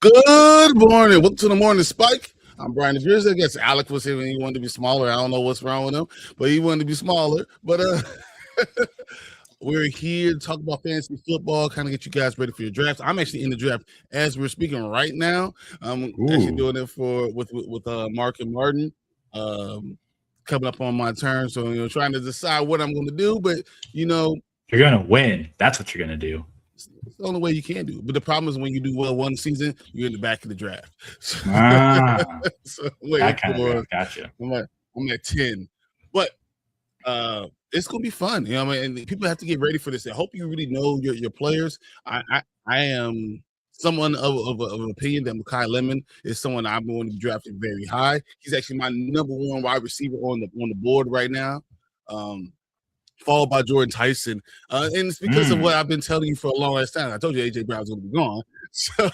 Good morning. Welcome to the Morning Spike. I'm Brian the Grizzly. I guess Alec was here when he wanted to be smaller. I don't know what's wrong with him, but he wanted to be smaller. But we're here to talk about fantasy football, kind of get you guys ready for your draft. I'm actually in the draft as we're speaking right now. I'm actually doing it with Mark and Martin. Coming up on my turn, so trying to decide what I'm going to do. But you're going to win. That's what you're going to do. It's the only way you can do it. But the problem is when you do well one season, you're in the back of the draft. So Gotcha. I'm at 10. But it's gonna be fun. I mean, and people have to get ready for this. I hope you really know your players. I am someone of an opinion that Mekhi Lemon is someone I'm going to be drafted very high. He's actually my number one wide receiver on the board right now. Followed by Jordan Tyson. And it's because of what I've been telling you for a long time. I told you A.J. Brown's going to be gone. So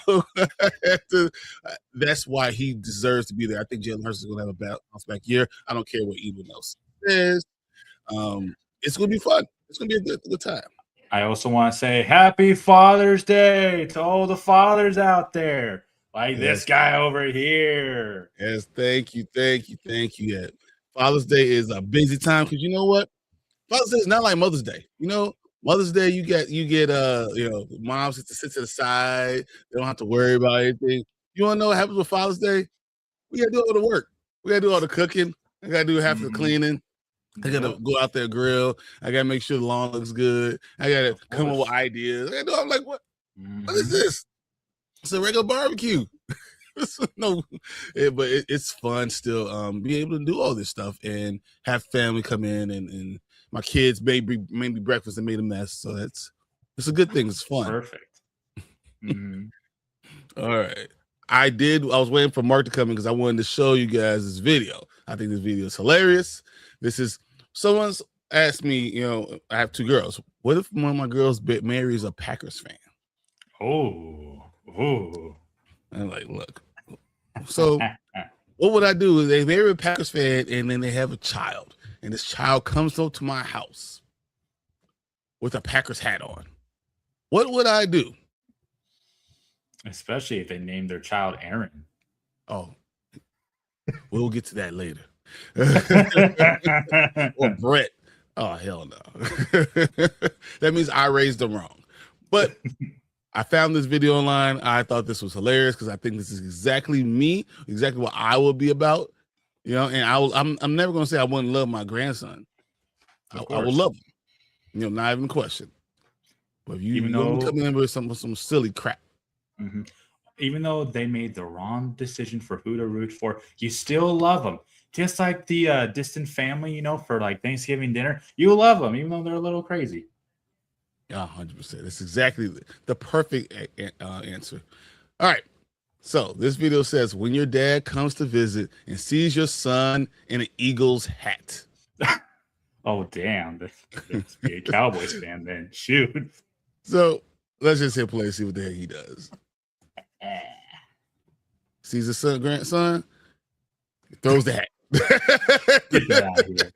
that's why he deserves to be there. I think Jalen Hurts is going to have a bounce back year. I don't care what anyone else says. It's going to be fun. It's going to be a good time. I also want to say Happy Father's Day to all the fathers out there. Like this guy over here. Yes, thank you. Yeah. Father's Day is a busy time because you know what? Father's Day is not like Mother's Day. Mother's Day you get moms have to sit to the side. They don't have to worry about anything. You want to know what happens with Father's Day? We got to do all the work. We got to do all the cooking. I got to do half the cleaning. I got to go out there grill. I got to make sure the lawn looks good. I got to come up with ideas. I'm like, what? What is this? It's a regular barbecue. But it's fun still. Be able to do all this stuff and have family come in and my kids made me breakfast and made a mess. So it's a good thing. It's fun. Perfect. All right. I was waiting for Mark to come in because I wanted to show you guys this video. I think this video is hilarious. Someone's asked me, I have two girls. What if one of my girls marries a Packers fan? Oh. I'm like, look. So what would I do is they marry a Packers fan and then they have a child. And this child comes up to my house with a Packers hat on. What would I do? Especially if they named their child Aaron. Oh, we'll get to that later. Or Brett. Oh, hell no. That means I raised them wrong. But I found this video online. I thought this was hilarious because I think this is exactly me, exactly what I will be about. And I'm never gonna say I wouldn't love my grandson. I will love him. Not even a question. But if you come in with some silly crap. Even though they made the wrong decision for who to root for, you still love them. Just like the distant family, for like Thanksgiving dinner, you love them, even though they're a little crazy. Yeah, 100%. It's exactly the perfect answer. All right. So this video says, when your dad comes to visit and sees your son in an Eagles hat. Oh, damn. That's be a Cowboys fan then. Shoot. So let's just hit play and see what the heck he does. Sees his grandson, throws the hat. Get that out of here.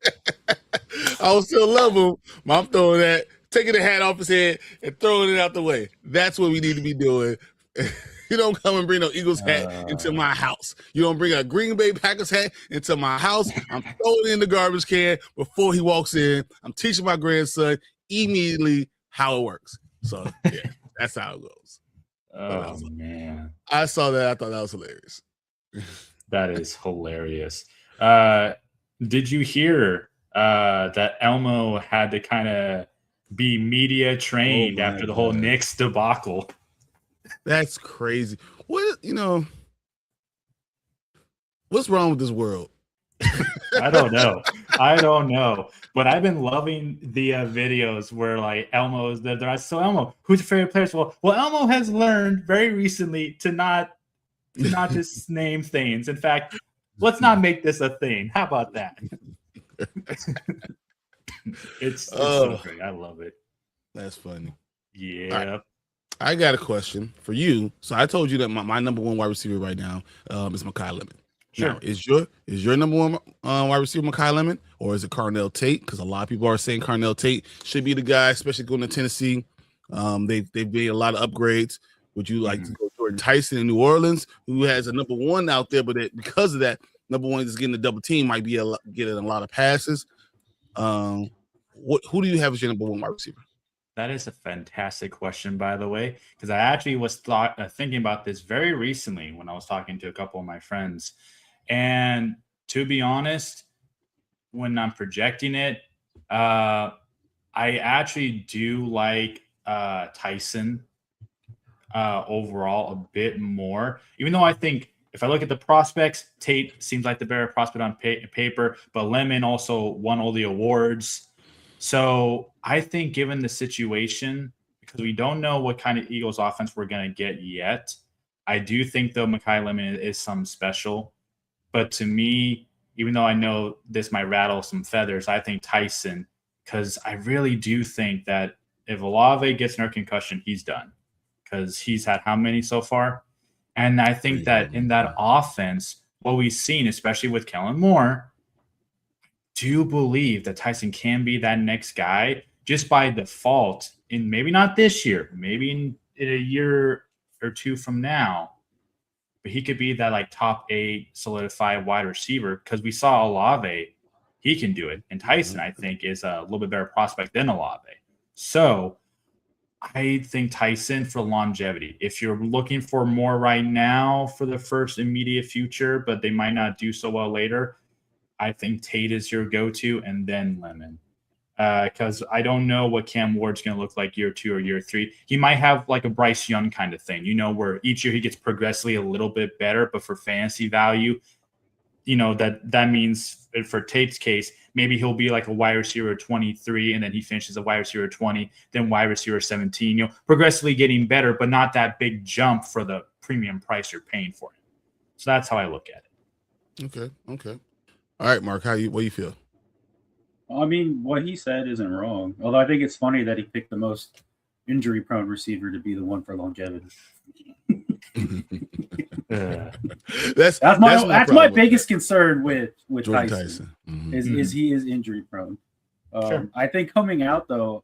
I will still love him. I'm throwing that, taking the hat off his head and throwing it out the way. That's what we need to be doing. You don't come and bring no Eagles hat into my house. You don't bring a Green Bay Packers hat into my house. I'm throwing it in the garbage can before he walks in. I'm teaching my grandson immediately how it works. So, yeah, that's how it goes. Oh, man. I saw that. I thought that was hilarious. That is hilarious. Did you hear that Elmo had to kind of be media trained after the whole Knicks debacle? That's crazy. What's wrong with this world? I don't know. But I've been loving the videos where like Elmo's there. So Elmo, who's your favorite player? Well, Elmo has learned very recently to not just name things. In fact, let's not make this a thing. How about that? It's so great. I love it. That's funny. Yeah. Right. I got a question for you. So I told you that my number one wide receiver right now is Mekhi Lemon. Sure. Now, is your number one wide receiver Mekhi Lemon, or is it Carnell Tate? Because a lot of people are saying Carnell Tate should be the guy, especially going to Tennessee. They've made a lot of upgrades. Would you like to go for Tyson in New Orleans, who has a number one out there, but because of that, number one is getting the double team, might be getting a lot of passes. Who do you have as your number one wide receiver? That is a fantastic question, by the way, because I actually was thinking about this very recently when I was talking to a couple of my friends. And to be honest, when I'm projecting it, I actually do like Tyson overall a bit more, even though I think if I look at the prospects, Tate seems like the better prospect on paper, but Lemon also won all the awards. So I think given the situation, because we don't know what kind of Eagles offense we're going to get yet, I do think, though, Mekhi Lemon is something special. But to me, even though I know this might rattle some feathers, I think Tyson, because I really do think that if Olave gets another concussion, he's done. Because he's had how many so far? And I think that in that offense, what we've seen, especially with Kellen Moore, do believe that Tyson can be that next guy just by default, in maybe not this year, maybe in a year or two from now, but he could be that like top 8 solidified wide receiver, because we saw Olave, he can do it. And Tyson, I think, is a little bit better prospect than Olave. So I think Tyson for longevity. If you're looking for more right now for the first immediate future, but they might not do so well later, I think Tate is your go-to, and then Lemon. Because I don't know what Cam Ward's going to look like year 2 or year 3. He might have like a Bryce Young kind of thing, where each year he gets progressively a little bit better, but for fantasy value, that means for Tate's case, maybe he'll be like a wide receiver 23, and then he finishes a wide receiver 20, then wide receiver 17, progressively getting better, but not that big jump for the premium price you're paying for him. So that's how I look at it. Okay. All right, Mark, what do you feel? I mean, what he said isn't wrong. Although I think it's funny that he picked the most injury-prone receiver to be the one for longevity. That's my biggest concern with Tyson. Mm-hmm. Is he is injury-prone. Sure. I think coming out, though,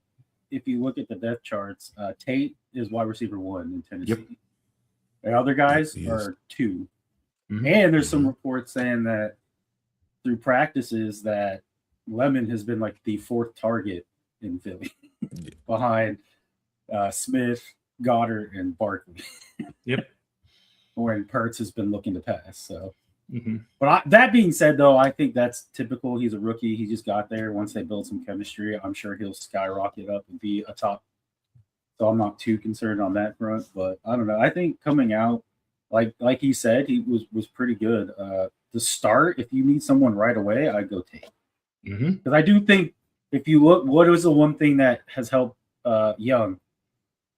if you look at the depth charts, Tate is wide receiver 1 in Tennessee. Yep. The other guys are 2. Mm-hmm. And there's some reports saying that through practices that Lemon has been like the 4th target in Philly behind Smith, Goddard, and Barkley. Yep. When Pertz has been looking to pass. So, But that being said, though, I think that's typical. He's a rookie. He just got there. Once they build some chemistry, I'm sure he'll skyrocket up and be a top. So I'm not too concerned on that front. But I don't know. I think coming out, like he said, he was pretty good. To start, if you need someone right away, I'd go Tate. Because I do think if you look, what is the one thing that has helped Young?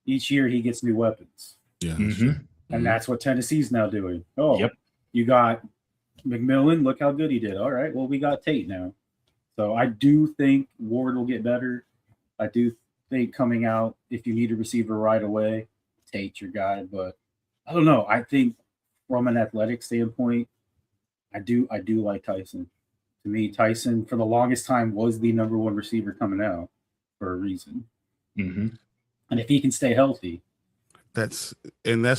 Each year he gets new weapons. Yeah. And that's what Tennessee's now doing. You got McMillan. Look how good he did. All right. Well, we got Tate now. So I do think Ward will get better. I do think coming out, if you need a receiver right away, Tate's your guy. But I don't know. I think from an athletic standpoint, I do like Tyson. To me, Tyson for the longest time was the number 1 receiver coming out for a reason. And if he can stay healthy, that's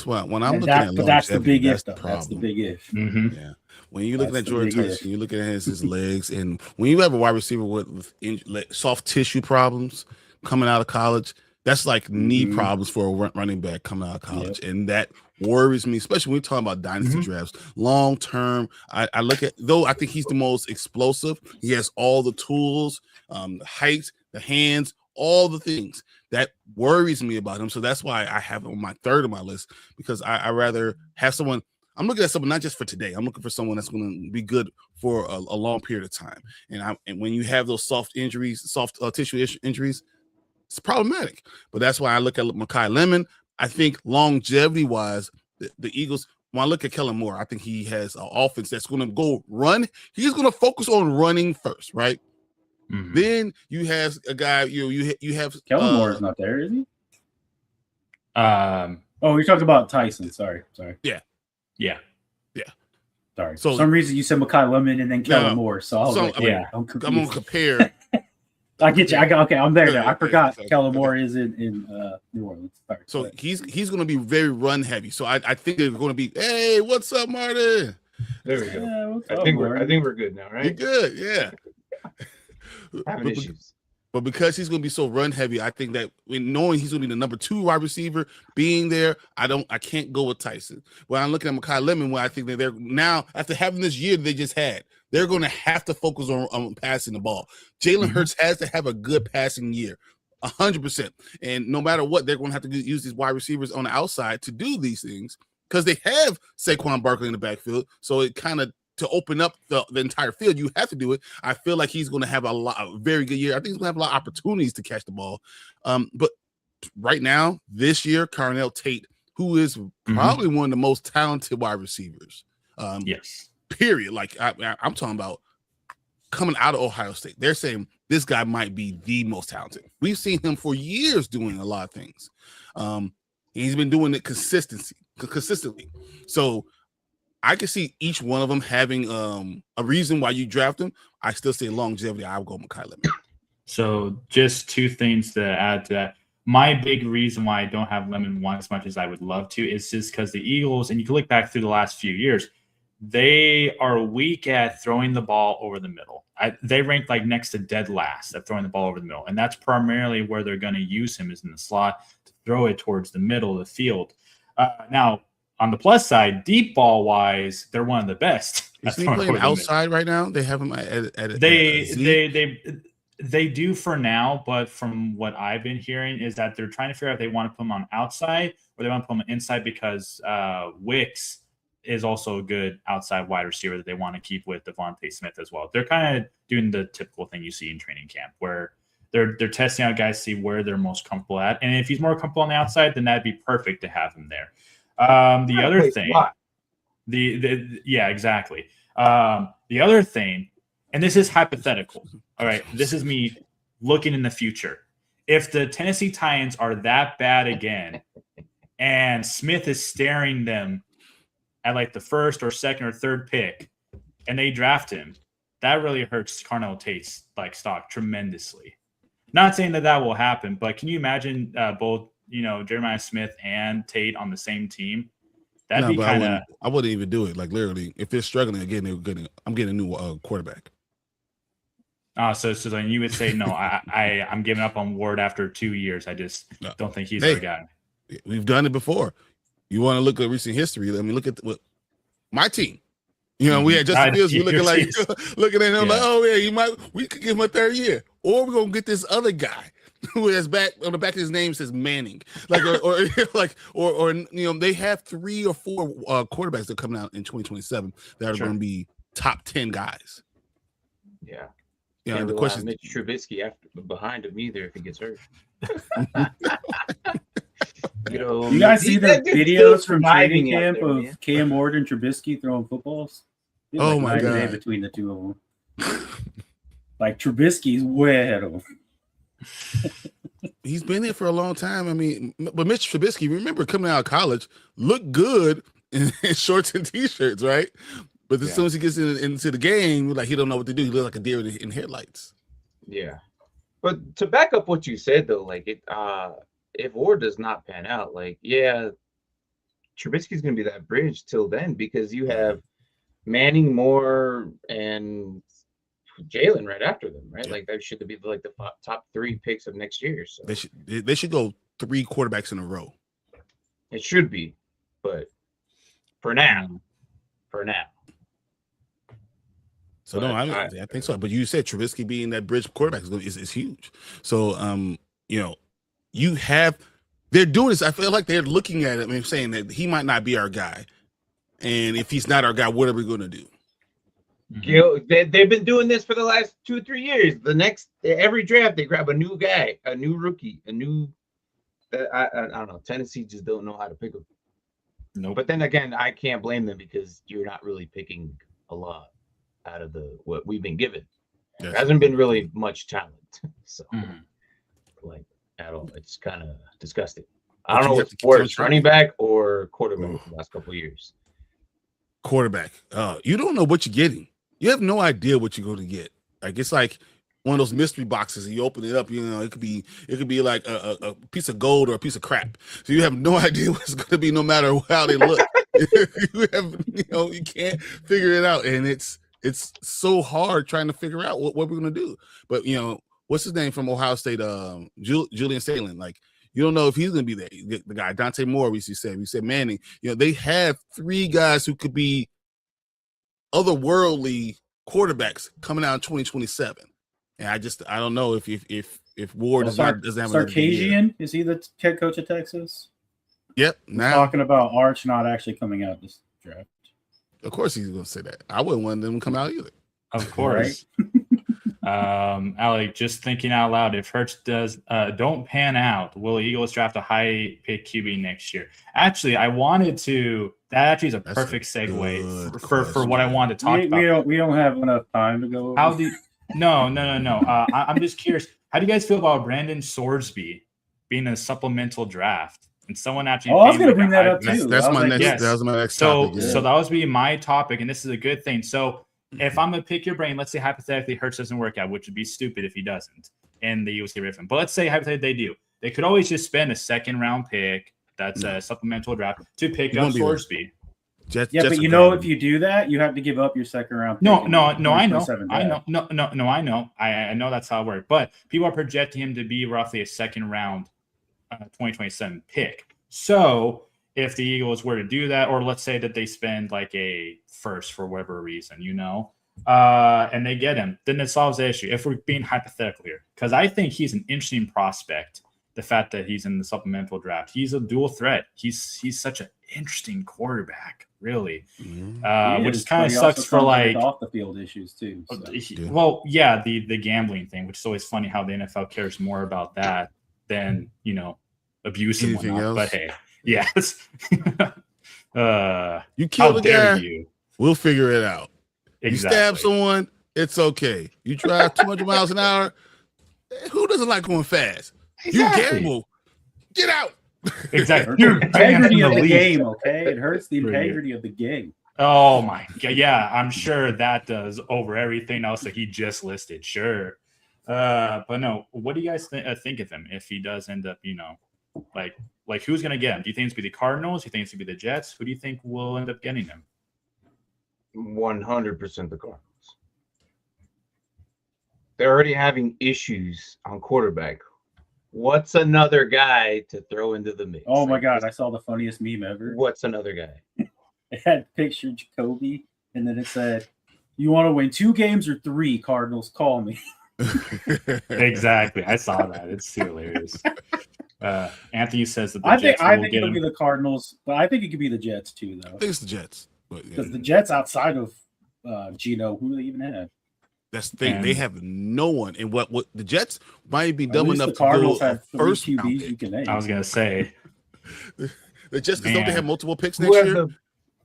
why when I'm looking at, but that's the big if. That's the big if. Yeah, when you're looking at Jordan Tyson, you're looking at his legs, and when you have a wide receiver with soft tissue problems coming out of college, that's like knee problems for a running back coming out of college, and that worries me, especially when we're talking about dynasty drafts. Long term, I look at, though I think he's the most explosive. He has all the tools, the height, the hands, all the things that worries me about him. So that's why I have him on my 3rd on my list, because I rather have someone. I'm looking at someone not just for today. I'm looking for someone that's going to be good for a long period of time. And when you have those soft tissue injuries, it's problematic. But that's why I look at Mekhi Lemon. I think longevity-wise, the Eagles, when I look at Kellen Moore, I think he has an offense that's going to go run. He's going to focus on running first, right? Then you have a guy, you have Kellen Moore is not there, is he? You're talking about Tyson. Sorry. Yeah. Sorry. So for some reason you said Mekhi Lemon and then Kellen Moore. So I was I'm going to compare I get you. Okay, I'm there now. I forgot Okay. Kellen Moore is in New Orleans. Sorry. So he's going to be very run heavy. So I think they're going to be, hey, what's up, Martin? There we go. Yeah, I think we're good now, right? You're good, yeah. Having issues. But because he's going to be so run heavy, I think that knowing he's going to be the number 2 wide receiver, being there, I can't go with Tyson. When I'm looking at Mekhi Lemon, where I think that they're now, after having this year they just had, they're going to have to focus on passing the ball. Jalen Hurts has to have a good passing year, 100%. And no matter what, they're going to have to use these wide receivers on the outside to do these things because they have Saquon Barkley in the backfield. So it kind of, to open up the entire field, you have to do it. I feel like he's going to have a very good year. I think he's going to have a lot of opportunities to catch the ball. But right now, this year, Carnell Tate, who is probably one of the most talented wide receivers. Yes. Period. Like I'm talking about coming out of Ohio State. They're saying this guy might be the most talented. We've seen him for years doing a lot of things. He's been doing it consistently. So I can see each one of them having a reason why you draft them. I still say longevity. I'll go Mekhi Lemon. So just 2 things to add to that. My big reason why I don't have Lemon 1 as much as I would love to is just because the Eagles, and you can look back through the last few years, they are weak at throwing the ball over the middle. They rank like next to dead last at throwing the ball over the middle. And that's primarily where they're going to use him, is in the slot to throw it towards the middle of the field. Now, on the plus side, deep ball wise, they're one of the best. Is he playing outside right now? They have him at they do for now, but from what I've been hearing is that they're trying to figure out if they want to put him on outside or they want to put him inside because Wicks is also a good outside wide receiver that they want to keep with Devontae Smith as well. They're kind of doing the typical thing you see in training camp where they're testing out guys to see where they're most comfortable at. And if he's more comfortable on the outside, then that'd be perfect to have him there. The other thing, exactly. The other thing, and this is hypothetical. All right, this is me looking in the future. If the Tennessee Titans are that bad again, and Smith is staring them at like the 1st or 2nd or 3rd pick, and they draft him, that really hurts Carnell Tate's like stock tremendously. Not saying that will happen, but can you imagine both? Jeremiah Smith and Tate on the same team. That'd be kind of. I wouldn't even do it. Like literally, if they're struggling again, I'm getting a new quarterback. So then you would say no. I'm giving up on Ward after 2 years. I just don't think he's our guy. We've done it before. You want to look at recent history? I mean, look at my team. We had Justin Fields. We're looking at him like, oh yeah, we could give him a 3rd year, or we're gonna get this other guy who has back on the back of his name says Manning, or they have 3 or 4 quarterbacks that are coming out in 2027 that are going to be top 10 guys. Yeah, the question is Mitch Trubisky behind him either if he gets hurt. You guys see the videos from training camp of Cam Ward and Trubisky throwing footballs? Oh my god! Between the two of them, like Trubisky's way ahead of him. He's been there for a long time. I mean, but Mitch Trubisky, remember coming out of college, looked good in shorts and t-shirts, right? But as soon as he gets into the game, like he don't know what to do. He looks like a deer in headlights. Yeah, but to back up what you said though, like if Ward does not pan out, Trubisky's going to be that bridge till then because you have Manning, Moore, and Jalen right after them, right? Like that should be like the top 3 picks of next year. So they should go 3 quarterbacks in a row. It should be, but for now. So I think so. But you said Trubisky being that bridge quarterback is huge. So they're doing this. I feel like they're looking at it and saying that he might not be our guy, and if he's not our guy, what are we going to do? They've been doing this for the last 2 or 3 years. Every draft they grab a new guy, a new rookie, I don't know. Tennessee just don't know how to pick them. No, but then again, I can't blame them because you're not really picking a lot out of what we've been given. Yes. There hasn't been really much talent, so at all. It's kind of disgusting. I don't know whether it's running back or quarterback the last couple of years. Quarterback. You don't know what you're getting. You have no idea what you're going to get. Like it's like one of those mystery boxes, and you open it up, you know, it could be like a piece of gold or a piece of crap. So you have no idea what it's going to be, no matter how they look. You can't figure it out, and it's so hard trying to figure out what we're going to do. But what's his name from Ohio State? Julian Stalin. Like, you don't know if he's going to be there. The guy Dante Moore, we said Manning. They have 3 guys who could be otherworldly quarterbacks coming out in 2027. And I don't know if Ward doesn't have Sarkisian. Is he the head coach of Texas? Yep. Now talking about Arch not actually coming out this draft. Of course he's going to say that. I wouldn't want them to come out either. Of course. Alec, just thinking out loud, if Hurts don't pan out, will Eagles draft a high pick QB next year? Actually, that actually is a perfect segue for what I wanted to talk about. We don't have enough time to go over. No. I'm just curious. How do you guys feel about Brandon Sorsby being a supplemental draft? And someone actually. I was going to bring that up too. That was my next topic. So that was be my topic, and this is a good thing. So if I'm going to pick your brain, let's say hypothetically Hurts doesn't work out, which would be stupid if he doesn't, and the Eagles get rid of him. But let's say hypothetically they do. They could always just spend a 2nd-round pick. That's a supplemental draft to pick up Sorsby. But if you do that, you have to give up your 2nd-round pick. I know. I know that's how it works. But people are projecting him to be roughly a 2nd-round 2027 pick. So if the Eagles were to do that, or let's say that they spend like a first for whatever reason, and they get him, then it solves the issue. If we're being hypothetical here, because I think he's an interesting prospect. The fact that he's in the supplemental draft, he's a dual threat. He's such an interesting quarterback, really. Which kind of sucks for like off the field issues too. So. The gambling thing, which is always funny how the NFL cares more about that than abuse and whatnot. But hey, yes. You kill the guy. We'll figure it out. Exactly. You stab someone, it's okay. You drive 200 miles an hour. Who doesn't like going fast? Exactly. You gamble. Get out. Exactly. Integrity of the game, okay? It hurts the integrity of the game. Oh my God. Yeah, I'm sure that does over everything else that he just listed. Sure. But no, what do you guys think of him if he does end up, like who's going to get him? Do you think it's going to be the Cardinals? Do you think it's going to be the Jets? Who do you think will end up getting him? 100% the Cardinals. They're already having issues on quarterback. What's another guy to throw into the mix? Oh my God, I saw the funniest meme ever. What's another guy? It had picture Jacoby, and then it said, "You want to win 2 games or 3? Cardinals, call me." Exactly, I saw that. It's too hilarious. Anthony says that I think it'll be the Cardinals, but I think it could be the Jets too, though. I think it's the Jets, because the Jets outside of Geno, who do they even have? That's the thing. They have no one. And what the Jets might be dumb enough the Cardinals to have first QBs you can name. I was gonna say the Jets, because don't they have multiple picks next year?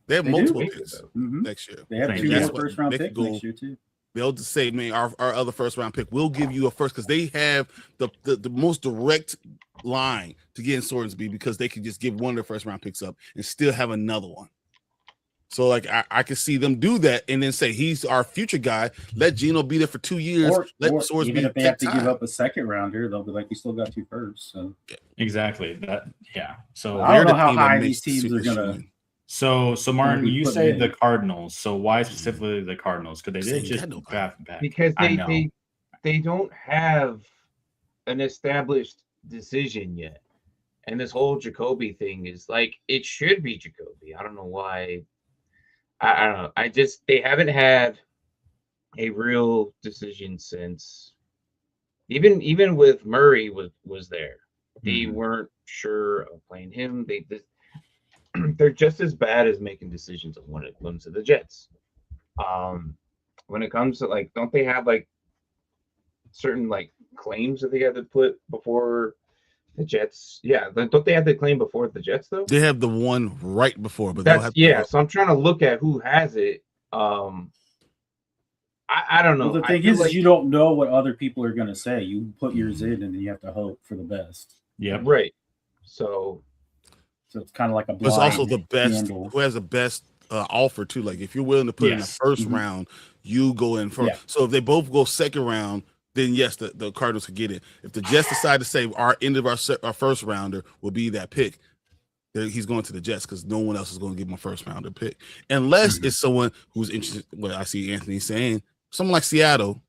They have multiple picks next year. They have 2 more first-round picks next year too. They'll just say, "Man, our other first-round pick, we'll give you a first," because they have the most direct line to get in Sorsby, because they can just give one of their first-round picks up and still have another one. So, like, I can see them do that and then say he's our future guy. Let Geno be there for 2 years. Let Sorsby even if they have to give up a 2nd-rounder, they'll be like, "You still got 2 firsts." So exactly So I don't know how high these teams are gonna. So Martin, you say the Cardinals. So why specifically the Cardinals? Because they did just draft back. Because they don't have an established decision yet, and this whole Jacoby thing is like, it should be Jacoby. I don't know why. I don't know. They haven't had a real decision since even with Murray was there. They weren't sure of playing him. They're just as bad as making decisions when it comes to the Jets. When it comes to, like, don't they have like certain like claims that they had to put before the Jets? Yeah, don't they have the claim before the Jets though? They have the one right before, but so I'm trying to look at who has it. I don't know. Well, the thing is, you don't know what other people are going to say. You put yours in, and then you have to hope for the best. Yeah, right. So it's kind of like a blind. It's also the best handle. who has the best offer too. Like, if you're willing to put in the first round, you go in first. Yeah. So if they both go 2nd round, then yes, the Cardinals could get it. If the Jets decide to say our end of our first rounder will be that pick, he's going to the Jets because no one else is going to give him a first rounder pick unless it's someone who's interested. What I see Anthony saying, someone like Seattle,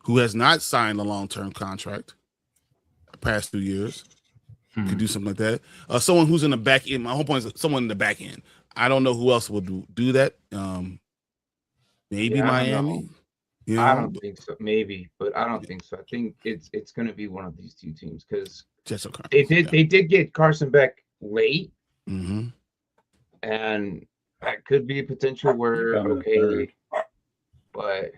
who has not signed a long-term contract the past 2 years, could do something like that. Someone who's in the back end. My whole point is someone in the back end. I don't know who else will do that. Maybe Miami. I don't think so. Maybe, but I don't think so. I think it's going to be one of these two teams because they did get Carson Beck late, and that could be a potential where but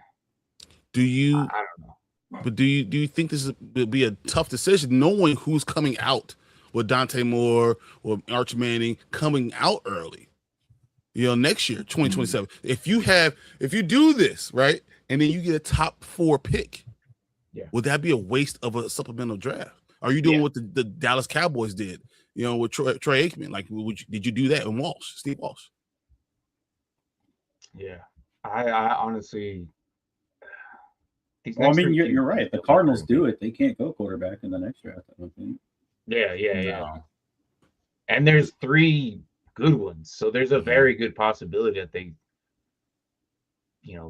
do you? I don't know. But do you think this will be a tough decision, knowing who's coming out with Dante Moore or Arch Manning coming out early? Next year, 2027. If you do this right, and then you get a top 4 pick, would that be a waste of a supplemental draft? Are you doing what the Dallas Cowboys did? With Troy Aikman. Like, did you do that in Steve Walsh? Yeah, I honestly. Well, I mean, you're right. The Cardinals do it. They can't go quarterback in the next draft, I don't think. Yeah. And there's 3 good ones, so there's a very good possibility that they,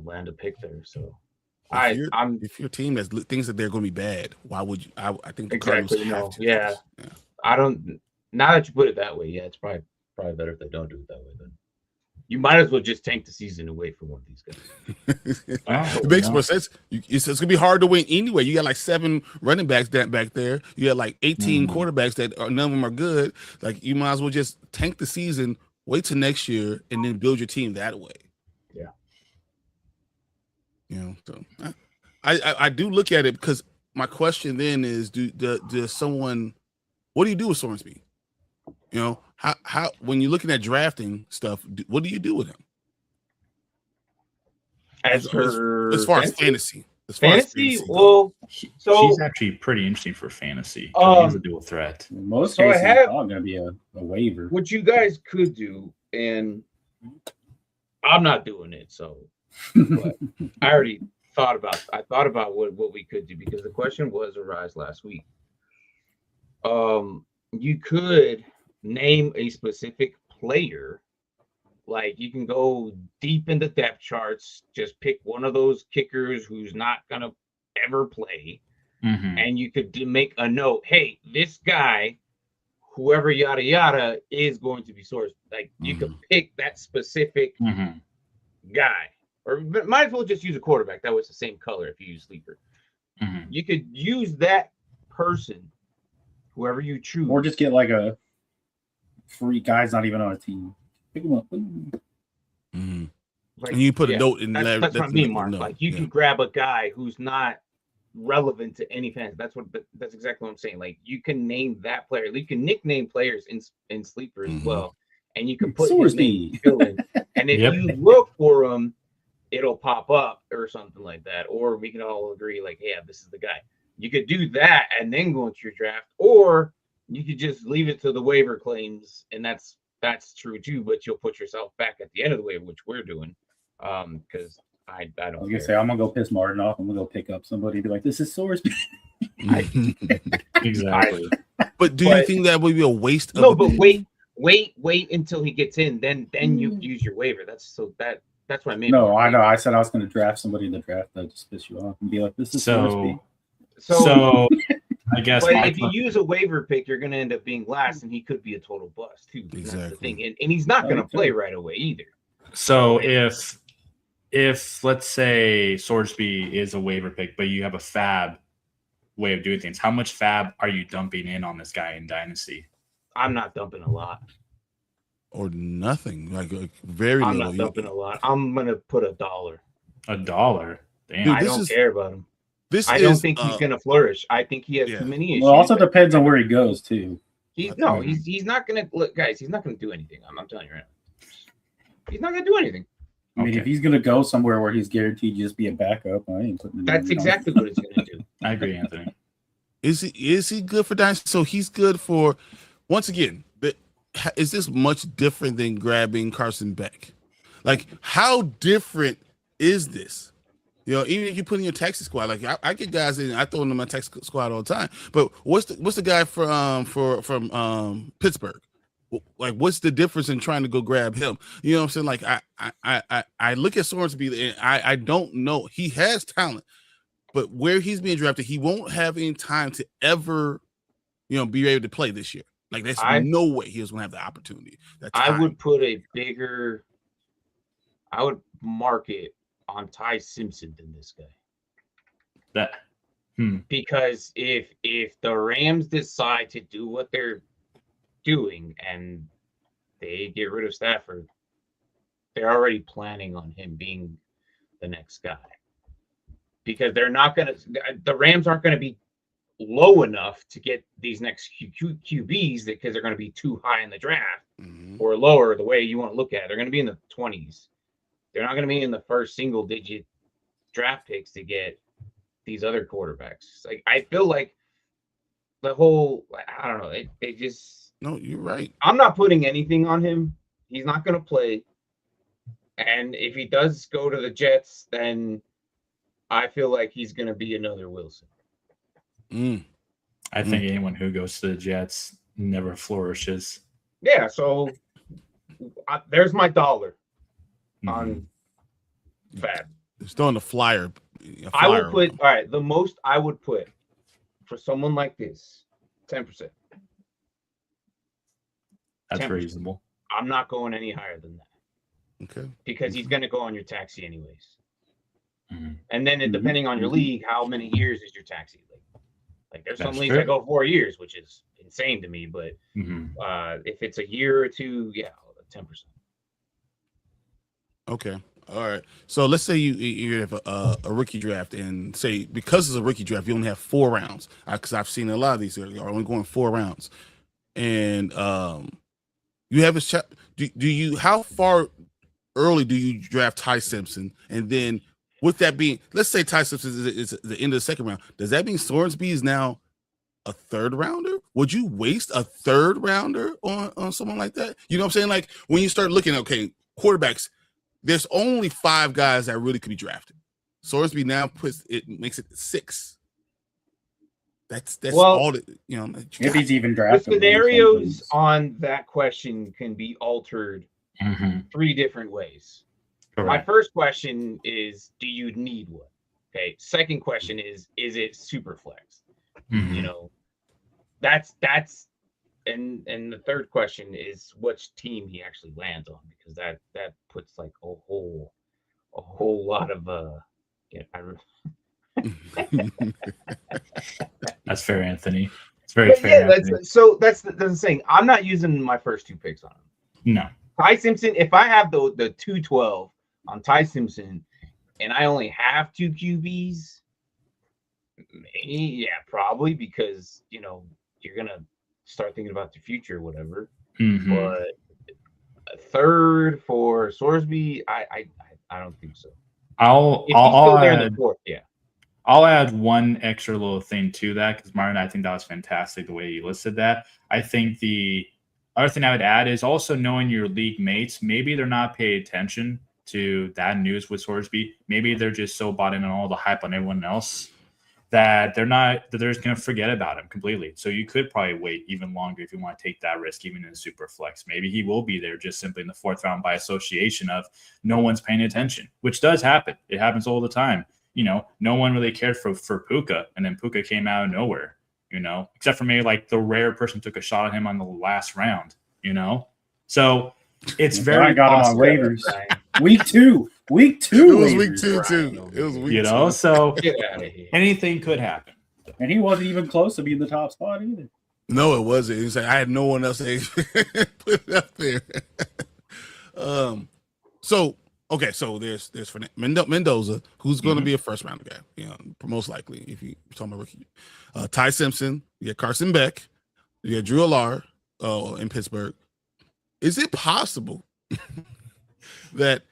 land a pick there. So, if your team has things that they're going to be bad, why would you? I think the Cardinals have to. Yeah. I don't. Now that you put it that way, it's probably better if they don't do it that way. Then you might as well just tank the season and wait for one of these guys. It makes more sense. It's going to be hard to win anyway. You got like 7 running backs back there. You got like 18 quarterbacks that none of them are good. Like, you might as well just tank the season, wait till next year, and then build your team that way. Yeah. So I do look at it because my question then is, does someone? What do you do with Sorsby? How when you're looking at drafting stuff, what do you do with him? As far as fantasy. Well, so he's actually pretty interesting for fantasy. He's a dual threat. Most cases, it's all going to be a waiver. What you guys could do, and I'm not doing it, so but I already thought about what we could do because the question was arise last week. You could name a specific player. Like, you can go deep into depth charts, just pick one of those kickers who's not gonna ever play, and you could make a note. Hey, this guy, whoever yada yada, is going to be sourced. Like, you could pick that specific guy, or might as well just use a quarterback. That was the same color if you use sleeper. You could use that person, whoever you choose, or just get like a free guy's not even on a team. Pick him up. Like, and you put a note in there. That's what I mean, Mark. Like, you can grab a guy who's not relevant to any fans. That's exactly what I'm saying. Like, you can name that player. You can nickname players in sleeper as well, and you can put his name in. And if you look for him, it'll pop up or something like that. Or we can all agree, like, yeah, this is the guy. You could do that and then go into your draft, or you could just leave it to the waiver claims, and that's true too. But you'll put yourself back at the end of the waiver, which we're doing, because I don't. I was gonna say, I'm gonna go piss Martin off. I'm gonna go pick up somebody. Be like, this is Sorsby. Exactly. But do you think that would be a waste? No, but wait until he gets in. Then you use your waiver. That's what I mean. No, I know. I said I was gonna draft somebody in the draft that just piss you off and be like, this is Sorsby. So I guess, but if you use a waiver pick, you're going to end up being last, and he could be a total bust too. Exactly. That's the thing, and he's not going to play right away either. So if let's say Sorsby is a waiver pick, but you have a fab way of doing things, how much fab are you dumping in on this guy in Dynasty? I'm not dumping a lot, or nothing. Like very I'm little. not dumping a lot. I'm going to put $1. $1. Damn. Dude, I don't care about him. I don't think he's going to flourish. I think he has too many issues. Well, it also depends on where he goes too. He's not going to look, guys. He's not going to do anything. I'm telling you right now. He's not going to do anything. I mean, if he's going to go somewhere where he's guaranteed to just be a backup, I ain't putting. That's exactly what he's going to do. I agree, Anthony. Is he good for Dynasty? So he's good for. Once again, is this much different than grabbing Carson Beck? Like, how different is this? You know, even if you put in your taxi squad, like I get guys in, I throw them in my taxi squad all the time. But what's the guy from Pittsburgh? Like, what's the difference in trying to go grab him? You know what I'm saying? Like, I look at Sorsby, and I don't know. He has talent, but where he's being drafted, he won't have any time to ever, you know, be able to play this year. Like, there's no way he was going to have the opportunity. I would put I would mark it on Ty Simpson than this guy. Because if the Rams decide to do what they're doing and they get rid of Stafford, they're already planning on him being the next guy. Because the Rams aren't going to be low enough to get these next QBs because they're going to be too high in the draft or lower, the way you want to look at it. They're going to be in the 20s. They're not going to be in the first single digit draft picks to get these other quarterbacks. Like, I feel like the whole, I don't know, they just. No, you're right. I'm not putting anything on him. He's not going to play. And if he does go to the Jets, then I feel like he's going to be another Wilson. I think anyone who goes to the Jets never flourishes. Yeah, so there's my dollar on Fab. It's throwing a flyer. I would put, all right, the most I would put for someone like this, 10%. That's 10%. reasonable. I'm not going any higher than that. Okay. Because he's going to go on your taxi anyways. And then depending on your league, how many years is your taxi? Like there's some leagues that go 4 years, which is insane to me. But if it's a year or two, 10%. Okay. All right. So let's say you have a rookie draft, and say because it's a rookie draft, you only have 4 rounds. Because I've seen a lot of these are only going 4 rounds, and you have a shot. Do you? How far early do you draft Ty Simpson, and then? With that being, let's say Ty Simpson is the end of the second round. Does that mean Sorsby is now a 3rd rounder? Would you waste a 3rd rounder on someone like that? You know what I'm saying? Like when you start looking at, okay, quarterbacks, there's only 5 guys that really could be drafted. Sorsby now makes it 6. That's all that, you know. If he's even drafted. The scenarios on that question can be altered 3 different ways. Correct. My first question is, do you need one? Okay. Second question is it super flex? You know, that's and the third question is which team he actually lands on, because that puts like a whole lot of That's fair, Anthony. It's very fair. Yeah, that's the thing. I'm not using my first 2 picks on him. No. Ty Simpson, if I have the 212 on Ty Simpson, and I only have 2 QBs, probably, because you know you're gonna start thinking about the future, or whatever. But a 3rd for Sorsby, I don't think so. I'll there in the 4th, I'll add one extra little thing to that, because Martin, I think that was fantastic the way you listed that. I think the other thing I would add is also knowing your league mates. Maybe they're not paying attention to that news with Sorsby. Maybe they're just so bought in on all the hype on everyone else that they're just going to forget about him completely. So you could probably wait even longer if you want to take that risk, even in super flex. Maybe he will be there just simply in the 4th round by association of no one's paying attention, which does happen. It happens all the time. You know, no one really cared for Puka, and then Puka came out of nowhere, you know, except for maybe like the rare person took a shot at him on the last round, you know? So it's very I got him on waivers. Week 2. It was week 2 too. It was week 2. You know, so anything could happen. And he wasn't even close to being the top spot either. No, it wasn't. It was like I had no one else to put it up there. So there's Mendoza, who's going to be a 1st round guy, you know, most likely if you're talking about rookie. Ty Simpson, you got Carson Beck, you got Drew Allar in Pittsburgh. Is it possible that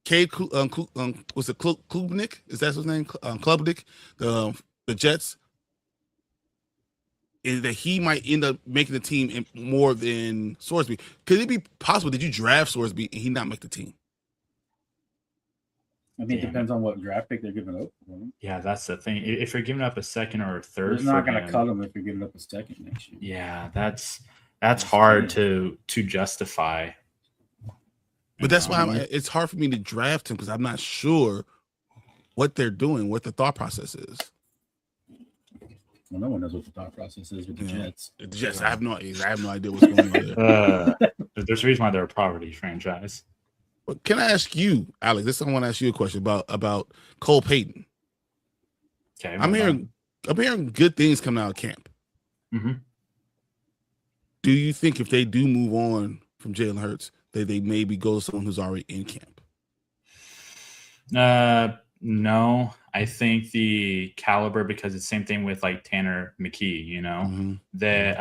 Cade was it Klubnik? Is that his name? Klubnik, the Jets, is that he might end up making the team more than Sorsby? Could it be possible that you draft Sorsby and he not make the team? I mean, it depends on what draft pick they're giving up. Yeah, that's the thing. If you're giving up a second or a third, they're not going to cut him if you're giving up a second next year. Yeah, that's hard to justify. But that's why it's hard for me to draft him because I'm not sure what they're doing, what the thought process is. Well, no one knows what the thought process is with the Jets. The Jets, I have no idea what's going on there. There's a reason why they're a poverty franchise. But can I ask you, Alex? This I want to ask you a question about Cole Payton. Okay, I'm hearing good things coming out of camp. Mm-hmm. Do you think if they do move on from Jalen Hurts, that they maybe go to someone who's already in camp? No, I think the caliber, because it's the same thing with like Tanner McKee, you know, that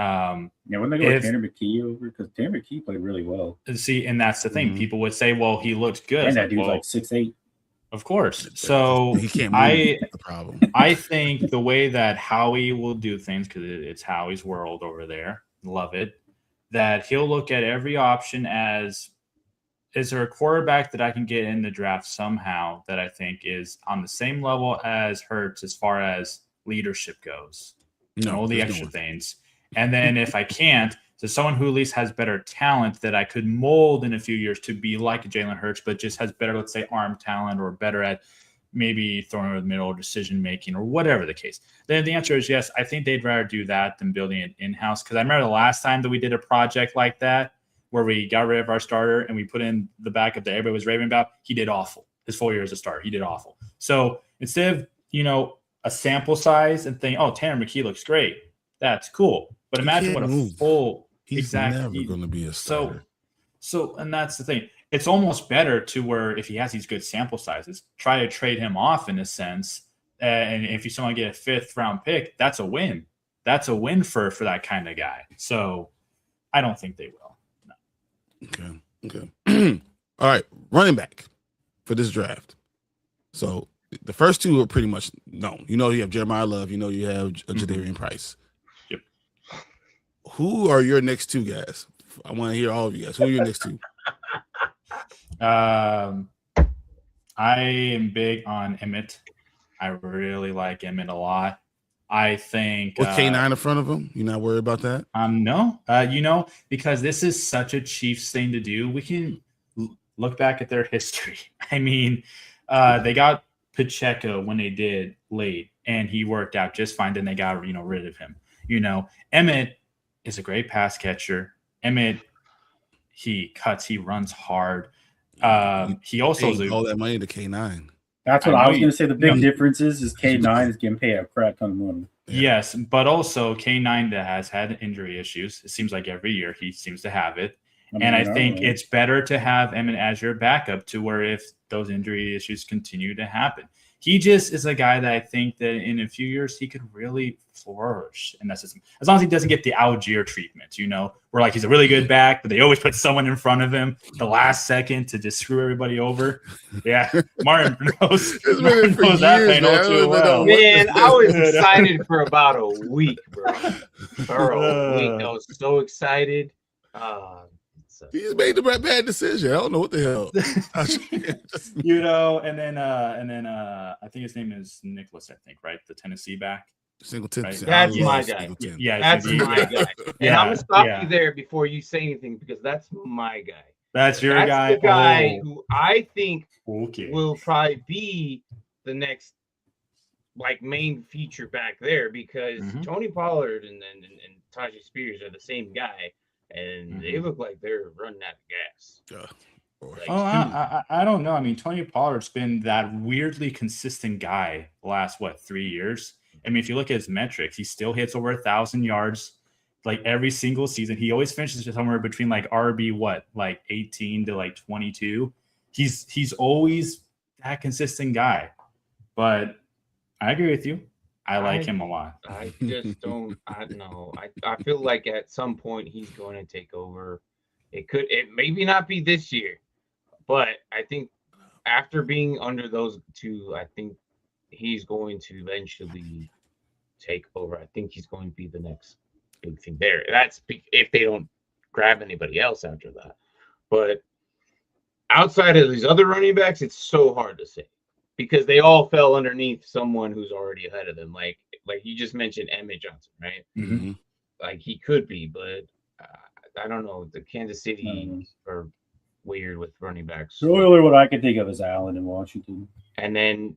when they go with Tanner McKee over, because Tanner McKee played really well. See, and that's the thing. People would say, well, he looked good. And that dude's like 6'8". Of course. So he can't move. That's the problem. I think the way that Howie will do things, because it's Howie's world over there, love it, that he'll look at every option as, is there a quarterback that I can get in the draft somehow that I think is on the same level as Hurts as far as leadership goes? All the extra things. And then if I can't, so someone who at least has better talent that I could mold in a few years to be like a Jalen Hurts, but just has better, let's say, arm talent or better at maybe throwing over the middle or decision making or whatever the case. Then the answer is yes. I think they'd rather do that than building it in-house. Because I remember the last time that we did a project like that, where we got rid of our starter and we put in the backup that everybody was raving about, he did awful. His full year as a starter, he did awful. So instead of, a sample size and think, oh, Tanner McKee looks great, that's cool. But imagine what a full He's never going to be a starter. So, and that's the thing. It's almost better to where if he has these good sample sizes, try to trade him off in a sense. And if you someone get a 5th round pick, that's a win. That's a win for that kind of guy. So I don't think they will. Okay. All right. Running back for this draft. So the first two are pretty much known. You have Jeremiah Love. You have Jadarian Price. Yep. Who are your next two guys? I want to hear all of you guys. Who are your next two? I am big on Emmett. I really like Emmett a lot. I think with K9 in front of him, you're not worried about that? No. Because this is such a Chiefs thing to do. We can look back at their history. I mean, they got Pacheco when they did late, and he worked out just fine. Then they got rid of him. Emmett is a great pass catcher. Emmett, he cuts, he runs hard. He also all that money to K9. That's what I was going to say. The big difference is K9 is getting paid a crap ton of money. Yes, but also K9 that has had injury issues. It seems like every year he seems to have it. I think it's better to have Emmett as your backup to where if those injury issues continue to happen. He just is a guy that I think that in a few years he could really flourish in that system. As long as he doesn't get the Algier treatment, where like he's a really good back, but they always put someone in front of him the last second to just screw everybody over. Yeah, Martin knows that pain all too well. Man, I was excited for about a week, bro. For a week, I was so excited. He's made the bad decision. I don't know what the hell. And then I think his name is Nicholas. I think right, the Tennessee back. Singleton. Right? That's my guy. Yeah, that's my guy. And I'm gonna stop you there before you say anything because that's my guy. That's your guy. The guy who I think will probably be the next main feature back there because Tony Pollard and Tajay Spears are the same guy. And they look like they're running out of gas. I don't know. I mean, Tony Pollard's been that weirdly consistent guy the last 3 years. I mean, if you look at his metrics, he still hits over 1,000 yards every single season. He always finishes somewhere between RB 18 to 22. He's always that consistent guy. But I agree with you. I like him a lot. I just don't. I know. I feel like at some point he's going to take over. It maybe not be this year, but I think after being under those two, I think he's going to eventually take over. I think he's going to be the next big thing there. That's if they don't grab anybody else after that. But outside of these other running backs, it's so hard to say. because they all fell underneath someone who's already ahead of them. Like you just mentioned Emmett Johnson, right? Mm-hmm. Like he could be, but I don't know. The Kansas City are weird with running backs. The only one I can think of is Allen in Washington. And then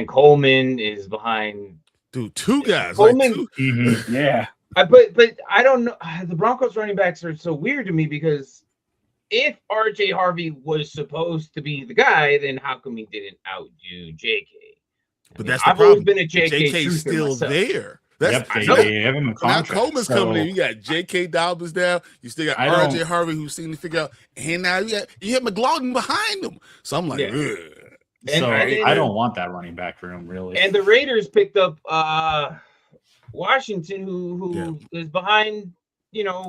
Coleman is behind. Dude, two guys. Coleman, Yeah. But I don't know. The Broncos running backs are so weird to me because if RJ Harvey was supposed to be the guy, then how come he didn't outdo JK? But that's the I've problem. always been a JK JK's still myself. there. That's they have him a contract. Now Coleman's coming in. You got J.K. Dobbins now. You still got RJ Harvey, who's seeing to figure out. And now you have McLaughlin behind him. So I'm like, I don't want that running back room really. And the Raiders picked up Washington, who is behind,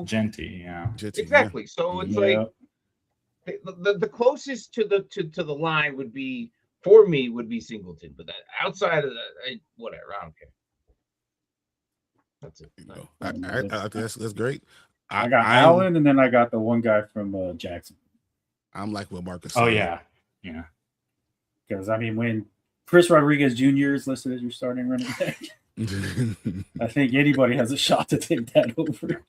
Genty, exactly. So it's like the closest to the line would be for me would be Singleton, but that outside of that, whatever, I don't care. That's it. I that's great. I got Allen, and then I got the one guy from Jackson. I'm like what Marcus. Oh yeah. Because I mean, when Chris Rodriguez Jr. is listed as your starting running back, I think anybody has a shot to take that over.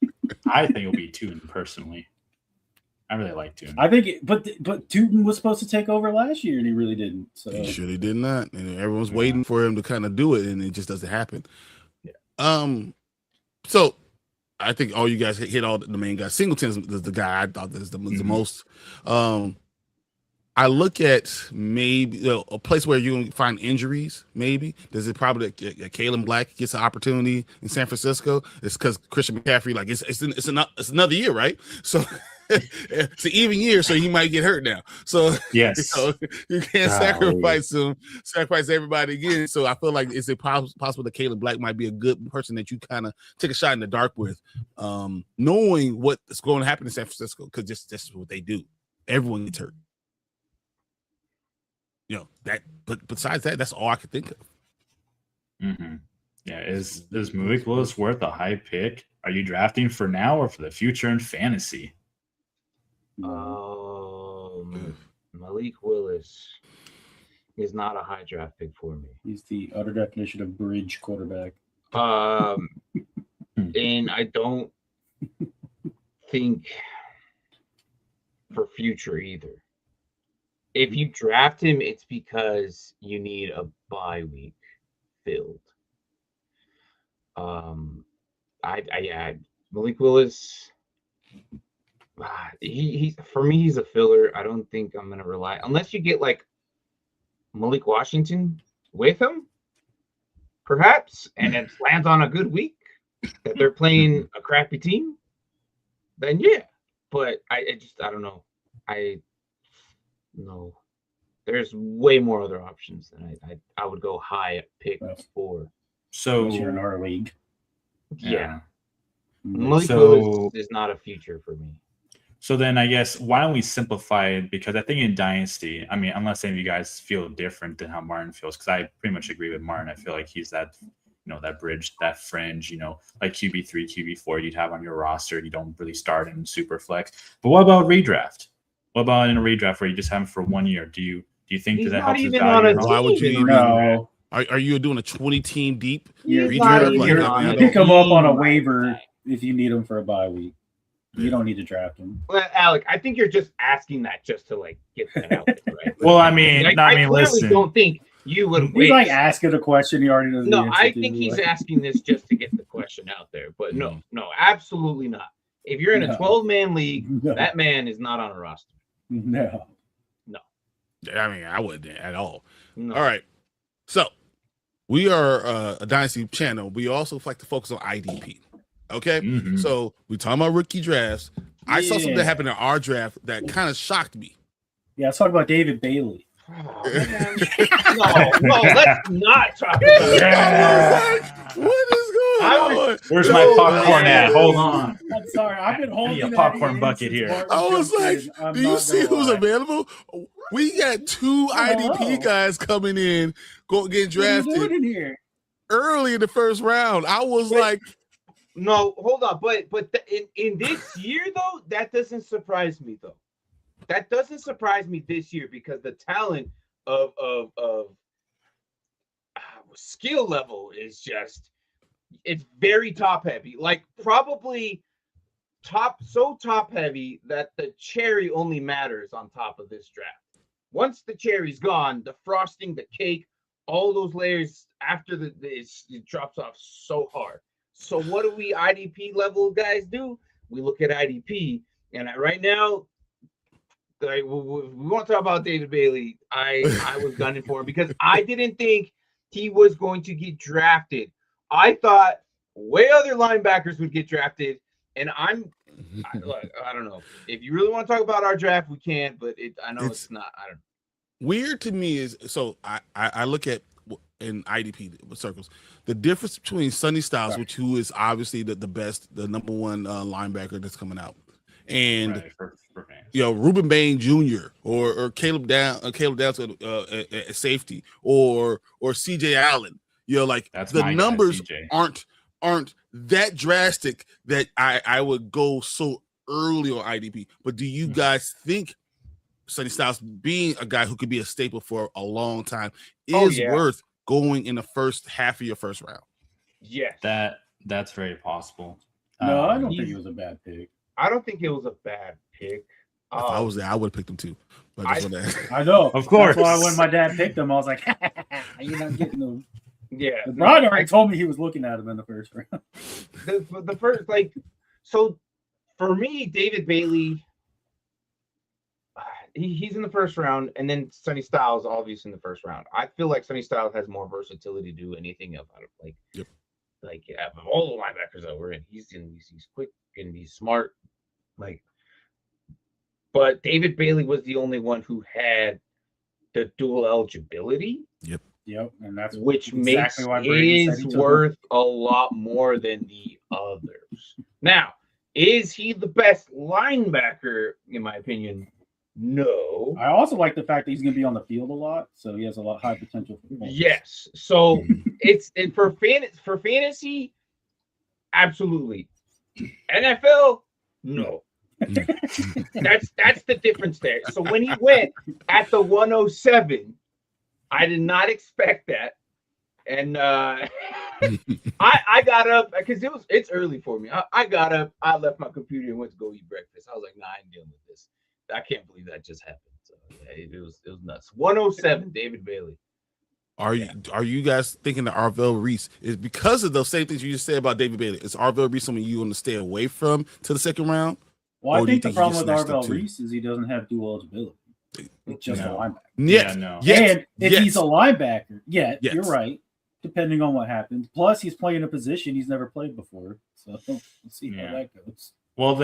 I think it'll be Tootin personally. I really like Tootin. I think, but Tootin was supposed to take over last year, and he really didn't. So he surely did not, and everyone's waiting for him to kind of do it, and it just doesn't happen. Yeah. So I think all you guys hit all the main guys. Singleton is the guy I thought is the most. I look at maybe a place where you can find injuries. Maybe does it probably Kalen Black gets an opportunity in San Francisco? It's because Christian McCaffrey, like it's another year, right? So it's an even year, so he might get hurt now. So yes, you can't sacrifice everybody again. So I feel like is it possible that Kalen Black might be a good person that you kind of take a shot in the dark with, knowing what's going to happen in San Francisco because that's what they do. Everyone gets hurt. But besides that, that's all I could think of. Mm-hmm. Yeah, is Malik Willis worth a high pick? Are you drafting for now or for the future in fantasy? Malik Willis is not a high draft pick for me. He's the utter definition of bridge quarterback. And I don't think for future either. If you draft him, it's because you need a bye week filled. Malik Willis. He for me, he's a filler. I don't think I'm gonna rely unless you get like Malik Washington with him, perhaps, and it lands on a good week that they're playing a crappy team. Then yeah, but I don't know. No, there's way more other options than I would go high at pick 4. So unless you're in our league, Malik Willis is not a future for me. So then I guess why don't we simplify it? Because I think in Dynasty, I mean, unless any of you guys feel different than how Martin feels, because I pretty much agree with Martin. I feel like he's that, that bridge, that fringe, like QB3, QB4 you'd have on your roster. You don't really start in super flex. But what about redraft? What about in a redraft where you just have him for 1 year? Do you think that helps his value? Why would you even know? Are you doing a 20-team deep redraft? Pick him up on a waiver if you need him for a bye week. You don't need to draft him. Well, Alec, I think you're just asking that just to get that out there, right? Well, I mean, I listen. don't think you would wait. He's like asking a question he already knows. No, I think he's asking this just to get the question out there. But no, absolutely not. If you're in a 12-man league, that man is not on a roster. No. I mean, I wouldn't at all. No. All right. So we are a Dynasty channel. We also like to focus on IDP. Okay. Mm-hmm. So we talking about rookie drafts. I saw something that happened in our draft that kind of shocked me. Yeah, let's talk about David Bailey. Oh, no, let's not talk about that. What is going on? Where's my popcorn at? Hold on. I'm sorry. I've been holding a popcorn bucket here. I was like, do you see who's available? We got 2 IDP guys coming in, getting drafted early in the first round. I was like, no, hold on. But in this year, though, that doesn't surprise me, though. That doesn't surprise me this year because the talent of skill level is just, it's very top heavy. Like probably top heavy that the cherry only matters on top of this draft. Once the cherry's gone, the frosting, the cake, all those layers after it drops off so hard. So what do we IDP level guys do? We look at IDP, and right now, like, we want to talk about David Bailey. I was gunning for him because I didn't think he was going to get drafted. I thought way other linebackers would get drafted, and I don't know. If you really want to talk about our draft, we can, but I know it's not. I don't know. Weird to me is, so I look at in IDP circles the difference between Sonny Styles, who is obviously the best, the number one linebacker that's coming out, and Reuben Bain Jr. or Caleb Downs at safety, or CJ Allen. That's the numbers aren't that drastic that I would go so early on IDP. But do you guys think Sonny Styles, being a guy who could be a staple for a long time, is worth going in the first half of your first round? Yes. That's very possible. No, I don't think it was a bad pick. I don't think it was a bad pick. If I was there, I would have picked him too. But I know. Of course. That's why when my dad picked him, I was like, you're not getting them. Yeah. Brian already told me he was looking at him in the first round. The first, so for me, David Bailey, he's in the first round, and then Sonny Styles obviously in the first round. I feel like Sonny Styles has more versatility to do anything out of of all the linebackers that we're in. He's quick and he's smart. But David Bailey was the only one who had the dual eligibility. Yep, and that's which makes his worth a lot more than the others. Now, is he the best linebacker, in my opinion? No. I also like the fact that he's going to be on the field a lot, so he has a lot high potential for points. Yes. So for fantasy, absolutely. NFL, no. That's the difference there. So when he went at the 107, I did not expect that, and I got up because it's early for me. I got up, I left my computer and went to go eat breakfast. I was like, nah, I ain't dealing with this. I can't believe that just happened. So it was nuts. 107, David Bailey. Are you guys thinking that Arvell Reese is because of those same things you just said about David Bailey? Is Arvell Reese someone you want to stay away from to the second round? Well, I think the problem with Arvell Reese is he doesn't have dual eligibility. It's just a linebacker. And if he's a linebacker, you're right. Depending on what happens. Plus, he's playing a position he's never played before. So let's see how that goes. Well,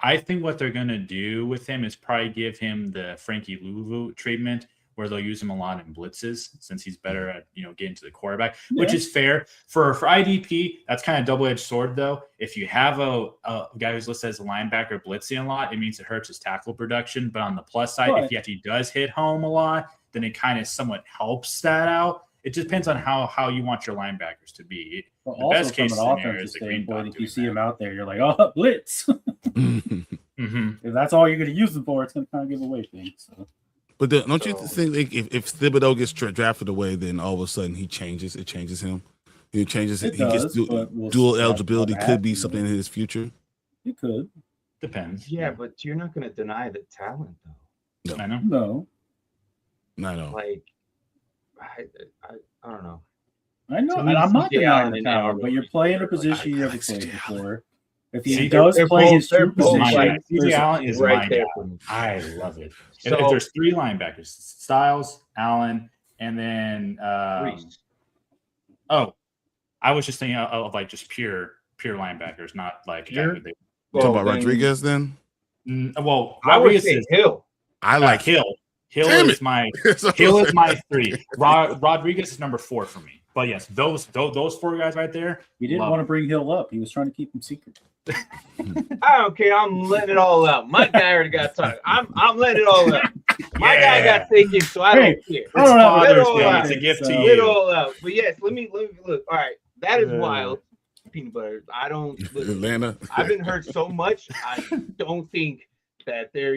I think what they're going to do with him is probably give him the Frankie Louvu treatment, where they'll use him a lot in blitzes since he's better at getting to the quarterback, which is fair for IDP. That's kind of double-edged sword though. If you have a guy who's listed as a linebacker blitzing a lot, it means it hurts his tackle production. But on the plus side, if he actually does hit home a lot, then it kind of somewhat helps that out. It just depends on how you want your linebackers to be. But the best case scenario is the green dot. If you see him out there, you're like, oh, blitz. If that's all you're going to use them for, it's going to kind of give away things. So. But don't you think if Thibodeau gets drafted away, then all of a sudden he changes? It changes him. He changes. He gets dual eligibility. Could be something in his future. It could. Depends. Yeah, but you're not going to deny the talent, though. I know. No. I know. I don't know. I know, and I'm not denying the talent, but you're playing a position you never played before. If he does play his true position, CJ Allen is right there. I love it. So, if there's three linebackers, Styles, Allen, and then Reese. Oh, I was just thinking of like just pure linebackers, not like talking about Rodriguez then. Well, I would say Hill. I like Hill. Hill is my 3. Rodriguez is number 4 for me. But yes, those 4 guys right there. He didn't want to bring Hill up. He was trying to keep him secret. I don't care. I'm letting it all out. My guy already got tired. I'm letting it all out. My guy got taken, so I don't care. I don't know. It's a gift to you. Let it all out. But yes, let me look. All right, that is wild. Peanut butter. I don't. Atlanta. I've been hurt so much. I don't think that they're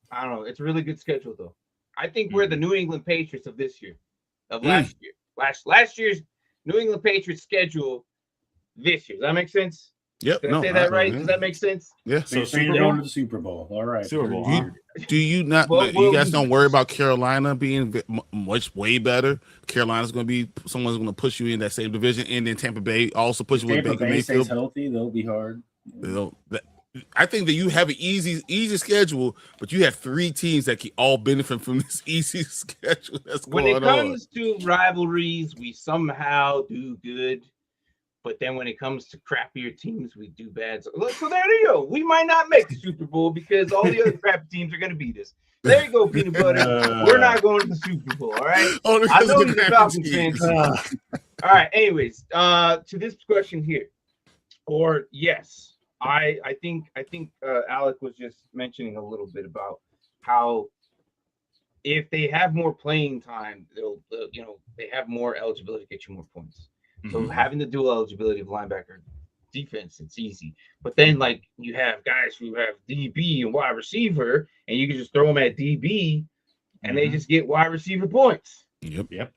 I don't know. It's a really good schedule though. I think we're the New England Patriots of this year, of last year. Last year's New England Patriots schedule this year. Does that make sense? Yep. Did I say that right? Yeah. Does that make sense? Yeah. So they're going to the Super Bowl. All right. Super Bowl. Huh? Do you not? You guys don't worry about Carolina being way better. Carolina's going to be someone's going to push you in that same division, and then Tampa Bay also push you with Baker Bay Mayfield. Stays healthy, they'll be hard. I think that you have an easy schedule, but you have 3 teams that can all benefit from this easy schedule. That's when it comes to rivalries, we somehow do good. But then when it comes to crappier teams, we do bad. So there you go. We might not make the Super Bowl because all the other crappy teams are going to beat us. There you go, peanut butter. We're not going to the Super Bowl, all right? I know you're the Falcons fans. All right, anyways, to this question here. Or yes, I think Alec was just mentioning a little bit about how if they have more playing time, they'll they have more eligibility to get you more points. So having the dual eligibility of linebacker defense, it's easy. But then like you have guys who have DB and wide receiver, and you can just throw them at DB, and they just get wide receiver points. Yep.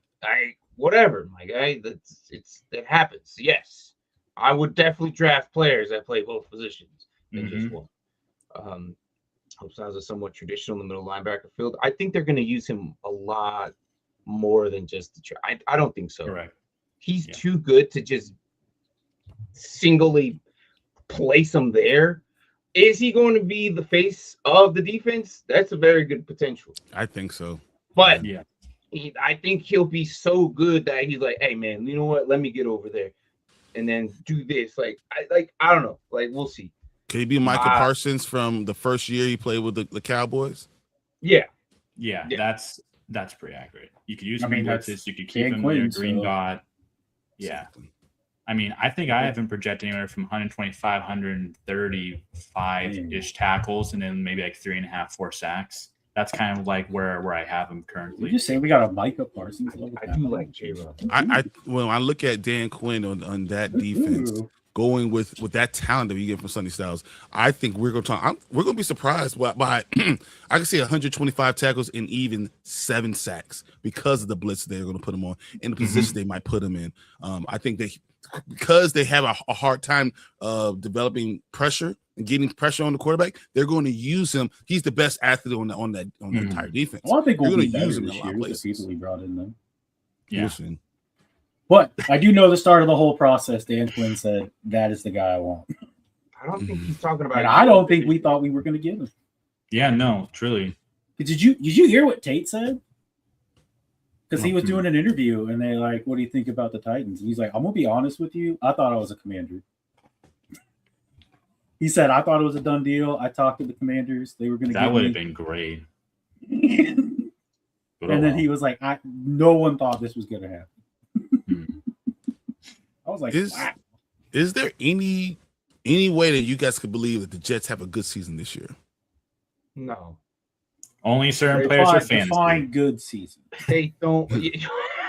Whatever, my guy. It happens. Yes, I would definitely draft players that play both positions than just one. Hope sounds a somewhat traditional in the middle linebacker field. I think they're going to use him a lot more than just the I don't think so. Correct. He's too good to just singly place him there. Is he going to be the face of the defense? That's a very good potential. I think so. But I think he'll be so good that he's like, hey, man, you know what? Let me get over there and then do this. I don't know. We'll see. Could he be Michael Parsons from the first year he played with the Cowboys? Yeah, that's pretty accurate. You could use him in blitzes. You could keep him with a green dot. Yeah. I mean, I think I have him projected anywhere from 125, 135-ish tackles, and then maybe like 3.5, 4 sacks. That's kind of like where I have him currently. You just say we got a Micah Parsons. I do like J-Rob. When I look at Dan Quinn on that defense, going with that talent that you get from Sonny Styles, I think we're going to be surprised by I can see 125 tackles and even 7 sacks because of the blitz they're going to put him on and the position they might put him in. I think because they have a hard time developing pressure and getting pressure on the quarterback, they're going to use him. He's the best athlete on the entire defense. Well, I think we're going to use him this in a lot year of with the people we brought in them. Yeah. But I do know the start of the whole process. Dan Quinn said that is the guy I want. I don't think he's talking about. And I don't think we thought we were going to get him. Yeah, no, truly. Did you hear what Tate said? Because he was doing an interview, and they're like, "What do you think about the Titans?" And he's like, "I'm gonna be honest with you. I thought I was a Commander." He said, "I thought it was a done deal. I talked to the Commanders. They were going to." That would have been great. And then he was like, "No one thought this was going to happen." I was like, wow. Is there any way that you guys could believe that the Jets have a good season this year? No. Only certain players are fantasy. Define good season. They don't.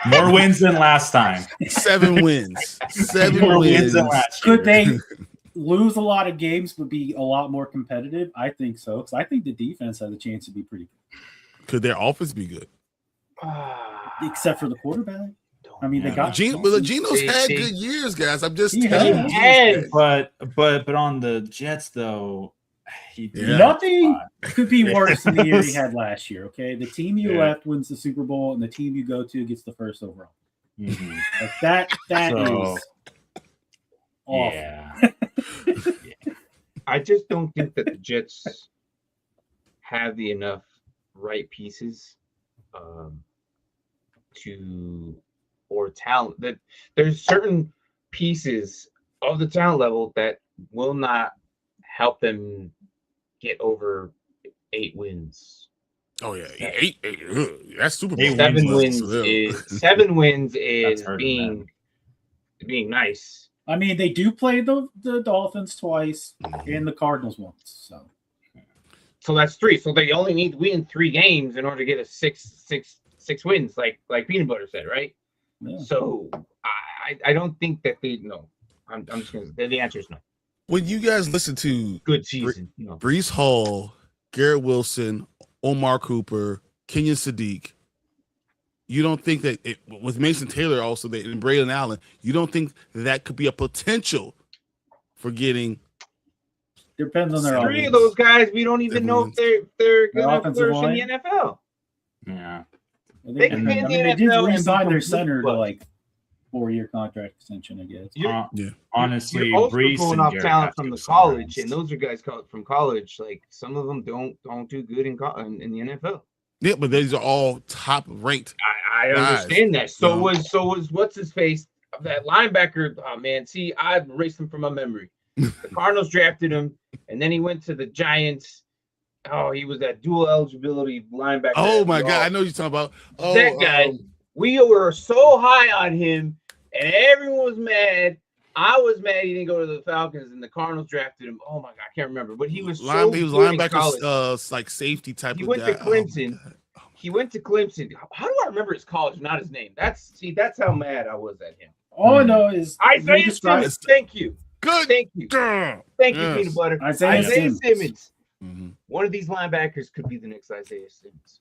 More wins than last time. 7 wins. 7 More wins. than last year. Could they lose a lot of games but be a lot more competitive? I think so, because I think the defense has a chance to be pretty good. Could their offense be good? Except for the quarterback. I mean, they got Geno's had good years, guys. I'm just telling you. But on the Jets, though, nothing could be worse than the year he had last year. Okay, the team you left wins the Super Bowl, and the team you go to gets the first overall. Like that is awful. Yeah. I just don't think that the Jets have the enough right pieces or talent, that there's certain pieces of the talent level that will not help them get over 8 wins. Oh yeah, 8. That's Super Bowl. 7 wins is being nice. I mean, they do play the Dolphins twice and the Cardinals once. So that's 3. So they only need to win 3 games in order to get a 6 wins, like Peanut Butter said, right? Yeah. So I don't think that they know. I'm just gonna say the answer is no. When you guys listen to good season, Breece Hall, Garrett Wilson, Omar Cooper, Kenyon Sadiq. You don't think that with Mason Taylor also and Braylon Allen, you don't think that could be a potential for getting? Depends on their Three offense. of those guys, we don't even know if they're going to offensive flourish line? in the NFL. Yeah. They can be in the they did NFL and re-sign become their center to bust. like 4-year contract extension, I guess. Honestly, you're also Brees pulling and off Garrett talent have to from go the somewhere college, else. and those are guys from college. Like some of them don't do good in the NFL. Yeah, but these are all top ranked. I guys. understand that. So No. was what's his face, that linebacker? Oh man, see, I erased him from my memory. The Cardinals drafted him, and then he went to the Giants. Oh, he was that dual eligibility linebacker. Oh my God, I know you're talking about. Oh, that guy. We were so high on him, and everyone was mad. I was mad he didn't go to the Falcons, and the Cardinals drafted him. Oh my God, I can't remember, but he was he so was good in linebacker, college. like safety type. He of went guy. to Clemson. He went to Clemson. How do I remember his college, not his name? That's how mad I was at him. All I know is Isaiah Simmons. Thank you. Good. Thank you. Thank you, Peanut Butter. Isaiah Simmons. Mm-hmm. One of these linebackers could be the next Isaiah Simmons.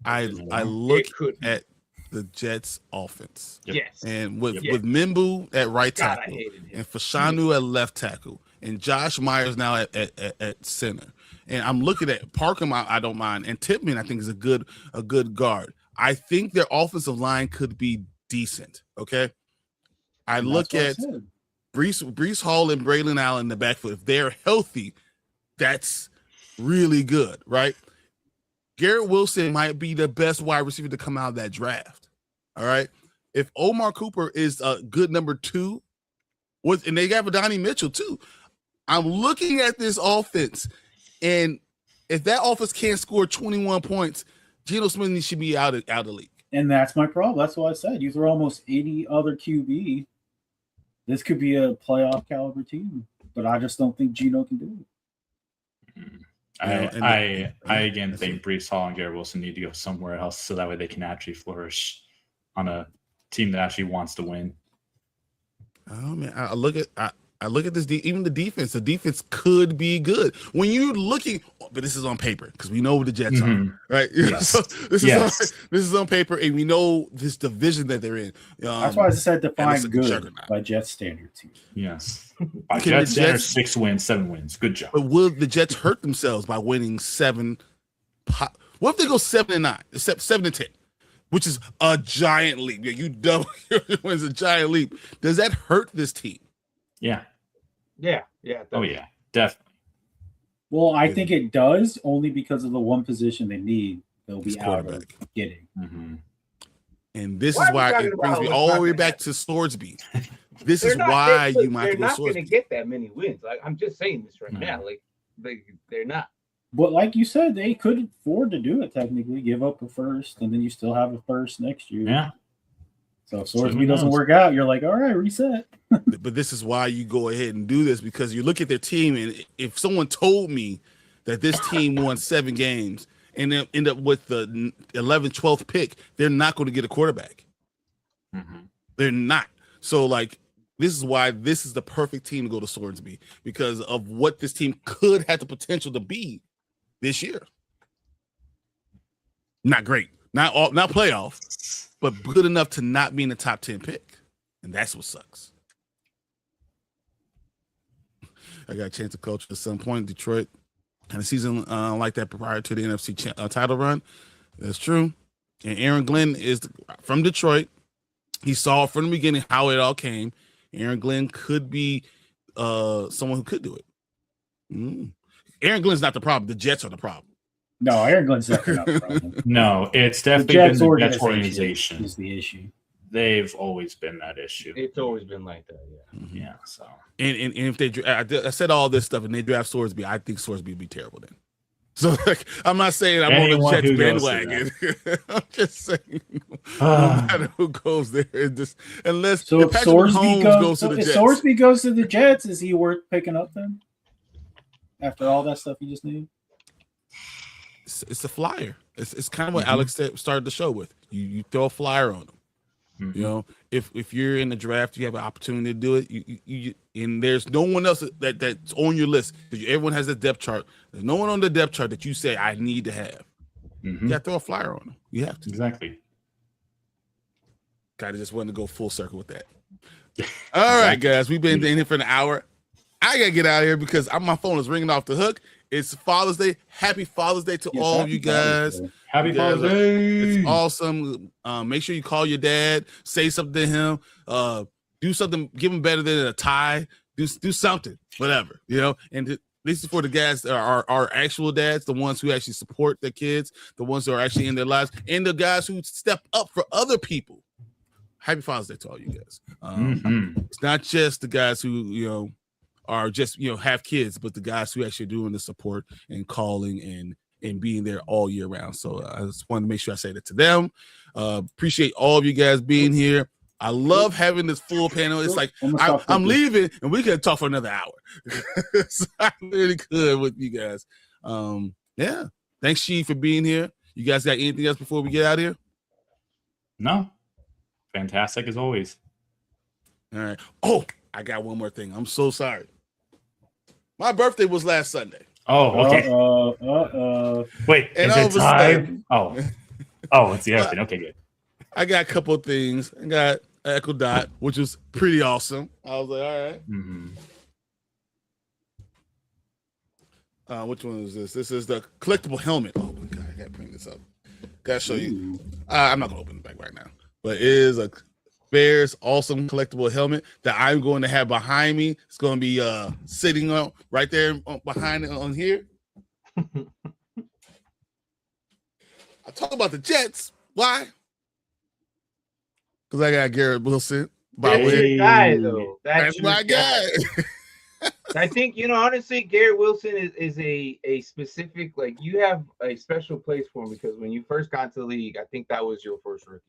I look at the Jets offense. Yes. And with Mimbu at right God, tackle and him. Fashanu at left tackle and Josh Myers now at center. And I'm looking at Parkham, I don't mind. And Tippmann, I think, is a good guard. I think their offensive line could be decent. Okay. I look at Brees Hall and Braylon Allen in the backfield. If they're healthy, that's really good, right? Garrett Wilson might be the best wide receiver to come out of that draft. All right. If Omar Cooper is a good number 2, and they got Donnie Mitchell too. I'm looking at this offense, and if that offense can't score 21 points, Geno Smith should be out of the league. And that's my problem. That's what I said. You throw almost 80 other QB. This could be a playoff caliber team, but I just don't think Geno can do it. I again think Brees Hall and Garrett Wilson need to go somewhere else so that way they can actually flourish on a team that actually wants to win. Oh man, I look at this. Even the defense. The defense could be good when you're looking. But this is on paper because we know what the Jets are, right? Yes. So this is on paper, and we know this division that they're in. That's why I said define good by Jets standards. Yes, by Jets standards, 6 wins, 7 wins. Good job. But will the Jets hurt themselves by winning 7? What if they go 7-9, 7-10? Which is a giant leap. Yeah, you double your wins, a giant leap. Does that hurt this team? Yeah. Oh yeah, definitely. Well, I think it does only because of the one position they need. They'll be out of getting. Mm-hmm. And this is why it brings me all the way back to Sorsby. This is why you might they're go not Sorsby. going to get that many wins. I'm just saying this right now. Like they're not. But like you said, they could afford to do it technically. Give up a first, and then you still have a first next year. Yeah. So if Sorsby doesn't work out, you're like, all right, reset. But this is why you go ahead and do this, because you look at their team, and if someone told me that this team won 7 games and then end up with the 11th, 12th pick, they're not going to get a quarterback. Mm-hmm. They're not. So, like, this is why this is the perfect team to go to Sorsby, because of what this team could have the potential to be this year. Not great. Not playoff, but good enough to not be in the top 10 pick. And that's what sucks. I got a chance to coach at some point in Detroit. Had a season like that prior to the NFC title run. That's true. And Aaron Glenn is from Detroit. He saw from the beginning how it all came. Aaron Glenn could be someone who could do it. Aaron Glenn's not the problem. The Jets are the problem. No, Aaron Glenn's definitely not the problem. No, it's definitely been the Jets organization is the issue. They've always been that issue. It's always been like that, yeah. Mm-hmm. Yeah, so. And if they, I said all this stuff, and they draft Sorsby, I think Sorsby would be terrible then. So, like, I'm not saying I'm on the Jets bandwagon. I'm just saying, no matter who goes there, unless if Sorsby goes to the Jets. If Sorsby goes to the Jets, is he worth picking up then? After all that stuff you just named? It's a flyer. It's kind of what Alex started the show with. You throw a flyer on them. Mm-hmm. You know, if you're in the draft, you have an opportunity to do it. You and there's no one else that's on your list, because everyone has a depth chart. There's no one on the depth chart that you say I need to have. Mhm. You got to throw a flyer on them. You have to. Exactly. Kind of just wanted to go full circle with that. All right, guys, we've been in here for an hour. I gotta get out of here because my phone is ringing off the hook. It's Father's Day. Happy Father's Day to all of you guys. Happy Father's Day. It's awesome. Make sure you call your dad, say something to him, do something, give him better than a tie. Do something, whatever, And this is for the guys that are our actual dads, the ones who actually support their kids, the ones who are actually in their lives, and the guys who step up for other people. Happy Father's Day to all you guys. It's not just the guys who, are just, have kids, but the guys who actually are doing the support and calling and being there all year round. So I just wanted to make sure I say that to them. Appreciate all of you guys being here. I love having this full panel. It's like I'm leaving and we can talk for another hour. So I really could with you guys. Yeah. Thanks, She, for being here. You guys got anything else before we get out of here? No. Fantastic as always. All right. Oh, I got one more thing. I'm so sorry. My birthday was last Sunday. Oh, okay. Wait, and is it time? Oh, it's the afternoon. Okay, good. I got a couple of things. I got an Echo Dot, which was pretty awesome. I was like, all right. Which one is this? This is the collectible helmet. Oh my God, I gotta bring this up. Gotta show you. I'm not gonna open it back right now, but it is a Bears awesome collectible helmet that I'm going to have behind me. It's going to be sitting on right there behind it on here. I talk about the Jets. Why? Because I got Garrett Wilson. That's your guy, though. That's my guy. I think, honestly, Garrett Wilson is a specific, like, you have a special place for him because when you first got to the league, I think that was your first rookie.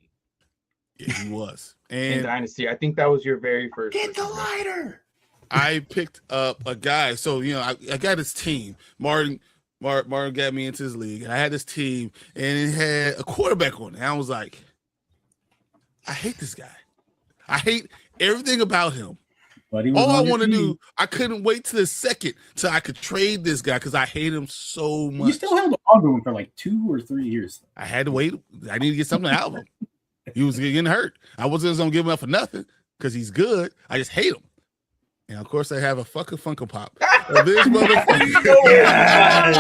Yeah, he was. And in And Dynasty, I think that was your very first. Get the lighter. I picked up a guy. So, I got this team. Martin got me into his league. And I had this team, and it had a quarterback on it. And I was like, I hate this guy. I hate everything about him. All I want to do, I couldn't wait till the second till I could trade this guy because I hate him so much. You still held on to him for like 2 or 3 years. I had to wait. I need to get something out of him. He was getting hurt. I wasn't going to give him up for nothing because he's good. I just hate him. And of course, I have a fucking Funko Pop of this motherfucker.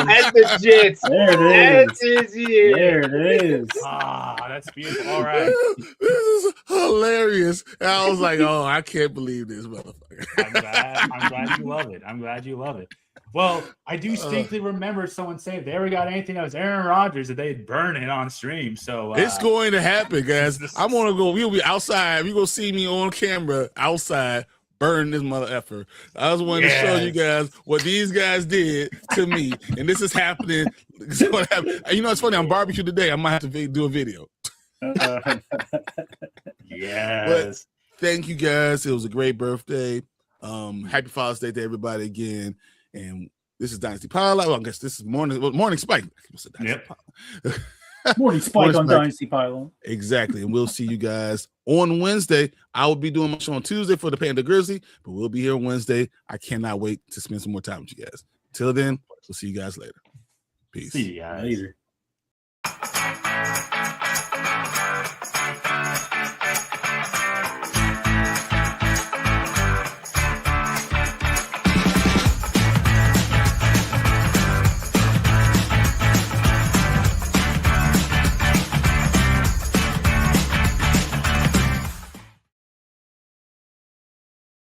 That's the Jets. There it is. That's his There it is. That's beautiful. All right. This is hilarious. And I was like, oh, I can't believe this motherfucker. I'm glad you love it. I'm glad you love it. Well, I do distinctly remember someone saying if they ever got anything that was Aaron Rodgers that they'd burn it on stream. So it's going to happen, guys. I'm going to go. We'll be outside. You're going to see me on camera outside. Burn this mother effer. I was wanting to show you guys what these guys did to me, and this is happening. It's funny. I'm barbecue today. I might have to do a video. Yes. But thank you guys. It was a great birthday. Happy Father's Day to everybody again. And this is Dynasty Pylon. Well, I guess this is Morning Spike. Yep. Morning Spike on Dynasty Pylon. Exactly. And we'll see you guys on Wednesday. I will be doing my show on Tuesday for the Panda Grizzly, but we'll be here on Wednesday. I cannot wait to spend some more time with you guys. Till then, we'll see you guys later. Peace. See you guys later.